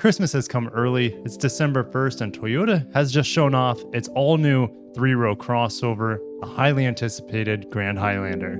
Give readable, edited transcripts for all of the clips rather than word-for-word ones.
Christmas has come early. It's December 1st, and Toyota has just shown off its all-new three-row crossover, a highly anticipated Grand Highlander.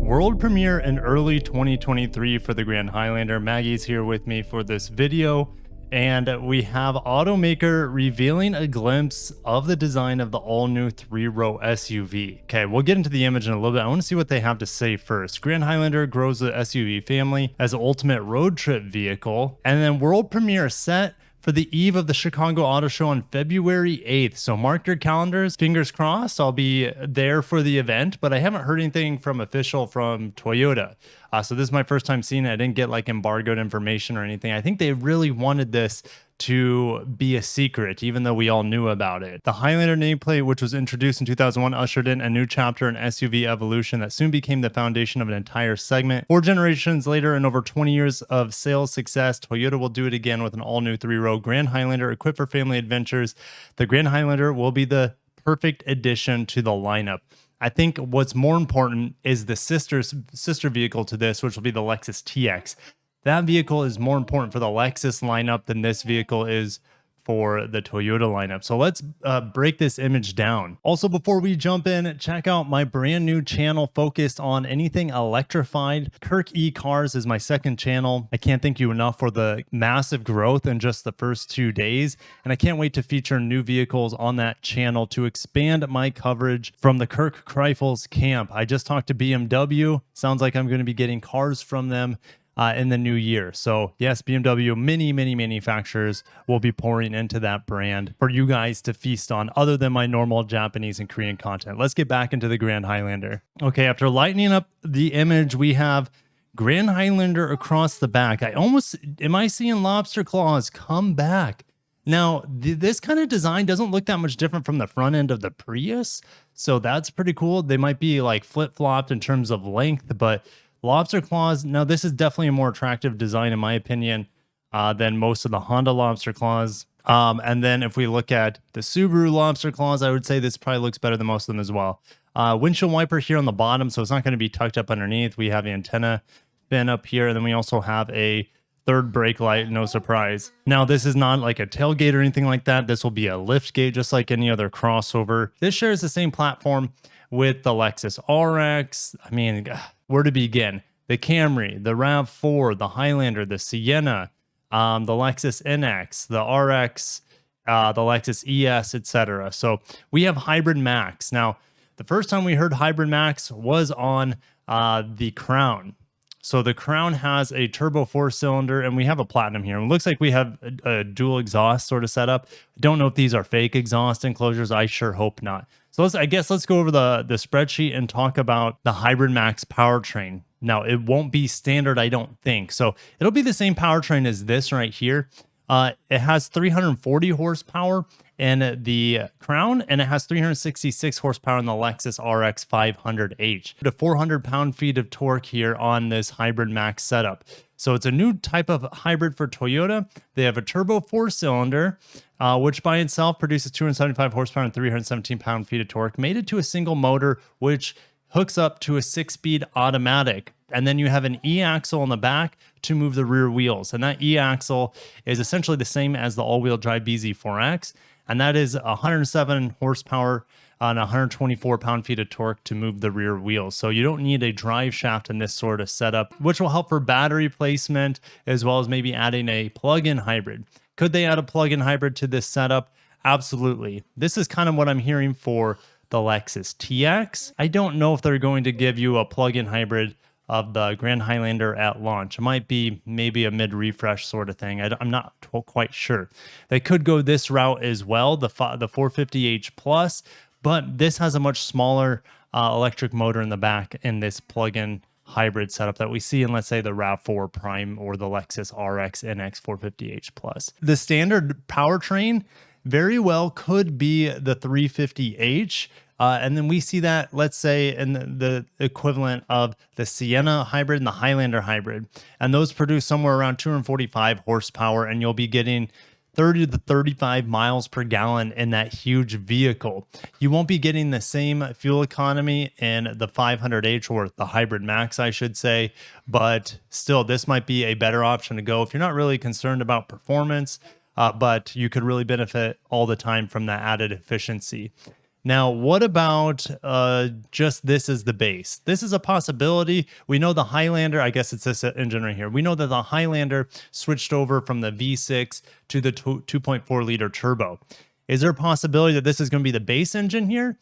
World premiere in early 2023 for the Grand Highlander. Maggie's here with me for this video, and we have automaker revealing a glimpse of the design of the all-new three-row SUV. Okay, we'll get into the image in a little bit. I want to see what they have to say first. Grand Highlander grows the SUV family as an ultimate road trip vehicle, and then world premiere set for the eve of the Chicago Auto Show on February 8th. So mark your calendars, fingers crossed, I'll be there for the event, but I haven't heard anything from Toyota. So this is my first time seeing it. I didn't get like embargoed information or anything. I think they really wanted this to be a secret, even though we all knew about it. The Highlander nameplate, which was introduced in 2001, ushered in a new chapter in SUV evolution that soon became the foundation of an entire segment. 4 generations later and over 20 years of sales success, Toyota will do it again with an all-new three-row Grand Highlander equipped for family adventures. The Grand Highlander will be the perfect addition to the lineup. I think what's more important is the sister vehicle to this, which will be the Lexus TX. That vehicle is more important for the Lexus lineup than this vehicle is for the Toyota lineup. So let's break this image down. Also, before we jump in, check out my brand new channel focused on anything electrified. Kirk E-Cars is my second channel. I can't thank you enough for the massive growth in just the first 2 days. And I can't wait to feature new vehicles on that channel to expand my coverage from the Kirk Kreifels camp. I just talked to BMW. Sounds like I'm going to be getting cars from them in the new year. So yes, BMW, many manufacturers will be pouring into that brand for you guys to feast on, other than my normal Japanese and Korean content. Let's get back into the Grand Highlander. Okay, after lightening up the image, we have Grand Highlander across the back. Am I seeing lobster claws come back? Now, this kind of design doesn't look that much different from the front end of the Prius, so that's pretty cool. They might be like flip-flopped in terms of length, but lobster claws, now this is definitely a more attractive design in my opinion than most of the Honda lobster claws. And then if we look at the Subaru lobster claws, I would say this probably looks better than most of them as well. Windshield wiper here on the bottom, so it's not going to be tucked up underneath. We have the antenna fin up here, and then we also have a third brake light, no surprise. Now, this is not like a tailgate or anything like that. This will be a lift gate, just like any other crossover. This shares the same platform with the Lexus RX. I mean, where to begin? The Camry, the RAV4, the Highlander, the Sienna, the Lexus NX, the RX, the Lexus ES, etc. So we have Hybrid Max. Now, the first time we heard Hybrid Max was on the Crown. So the Crown has a turbo 4-cylinder, and we have a Platinum here. It looks like we have a dual exhaust sort of setup. Don't know if these are fake exhaust enclosures. I sure hope not. So let's go over the spreadsheet and talk about the Hybrid Max powertrain. Now, it won't be standard, I don't think. So it'll be the same powertrain as this right here. It has 340 horsepower in the Crown, and it has 366 horsepower in the Lexus RX 500H. The 400 pound-feet of torque here on this Hybrid Max setup. So it's a new type of hybrid for Toyota. They have a turbo 4-cylinder, which by itself produces 275 horsepower and 317 pound-feet of torque, mated to a single motor, which hooks up to a 6-speed automatic. And then you have an E-axle on the back to move the rear wheels. And that E-axle is essentially the same as the all-wheel drive BZ4X. And that is 107 horsepower and 124 pound-feet of torque to move the rear wheels. So you don't need a drive shaft in this sort of setup, which will help for battery placement, as well as maybe adding a plug-in hybrid. Could they add a plug-in hybrid to this setup? Absolutely. This is kind of what I'm hearing for the Lexus TX. I don't know if they're going to give you a plug-in hybrid of the Grand Highlander at launch. It might be maybe a mid-refresh sort of thing. I'm not quite sure. They could go this route as well, the 450h Plus, but this has a much smaller electric motor in the back in this plug-in hybrid setup that we see in, let's say, the RAV4 Prime or the Lexus RX NX 450h Plus. The standard powertrain very well could be the 350h. And then we see that, let's say, in the equivalent of the Sienna hybrid and the Highlander hybrid. And those produce somewhere around 245 horsepower, and you'll be getting 30 to 35 miles per gallon in that huge vehicle. You won't be getting the same fuel economy in the 500h, or the Hybrid Max, I should say, but still, this might be a better option to go if you're not really concerned about performance, but you could really benefit all the time from that added efficiency. Now, what about just this as the base? This is a possibility. We know the Highlander, I guess it's this engine right here. We know that the Highlander switched over from the V6 to the 2.4 liter turbo. Is there a possibility that this is going to be the base engine here?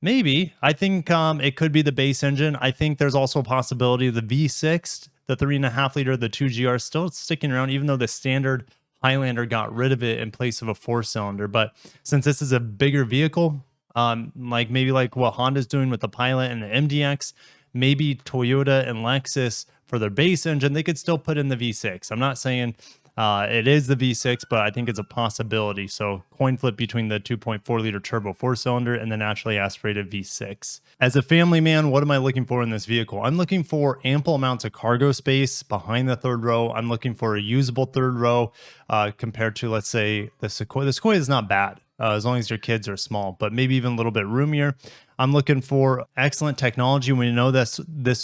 Maybe. I think it could be the base engine. I think there's also a possibility of the V6, the 3.5 liter, the 2GR still sticking around, even though the standard Highlander got rid of it in place of a 4-cylinder. But since this is a bigger vehicle, like maybe like what Honda's doing with the Pilot and the MDX, maybe Toyota and Lexus for their base engine, they could still put in the V6. I'm not saying it is the V6, but I think it's a possibility. So coin flip between the 2.4 liter turbo 4-cylinder and the naturally aspirated V6. As a family man, what am I looking for in this vehicle? I'm looking for ample amounts of cargo space behind the third row. I'm looking for a usable third row compared to, let's say, the Sequoia. The Sequoia is not bad. As long as your kids are small, but maybe even a little bit roomier. I'm looking for excellent technology. We know this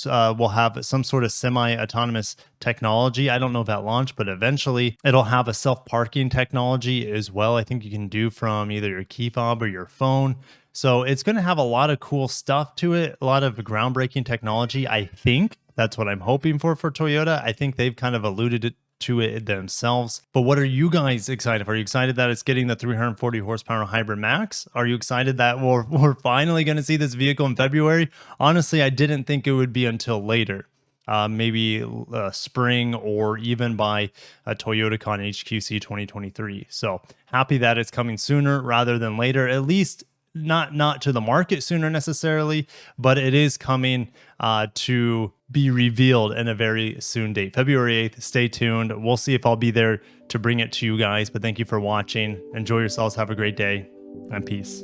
will have some sort of semi-autonomous technology. I don't know if at launch, but eventually it'll have a self-parking technology as well. I think you can do from either your key fob or your phone. So it's going to have a lot of cool stuff to it, a lot of groundbreaking technology. I think that's what I'm hoping for Toyota. I think they've kind of alluded to it themselves. But what are you guys excited for? Are you excited that it's getting the 340 horsepower Hybrid Max? Are you excited that we're finally going to see this vehicle in February? Honestly, I didn't think it would be until later. Maybe spring, or even by a ToyotaCon HQC 2023. So happy that it's coming sooner rather than later, at least not to the market sooner necessarily, but it is coming to be revealed in a very soon date. February 8th, stay tuned. We'll see if I'll be there to bring it to you guys, but thank you for watching. Enjoy yourselves. Have a great day, and peace.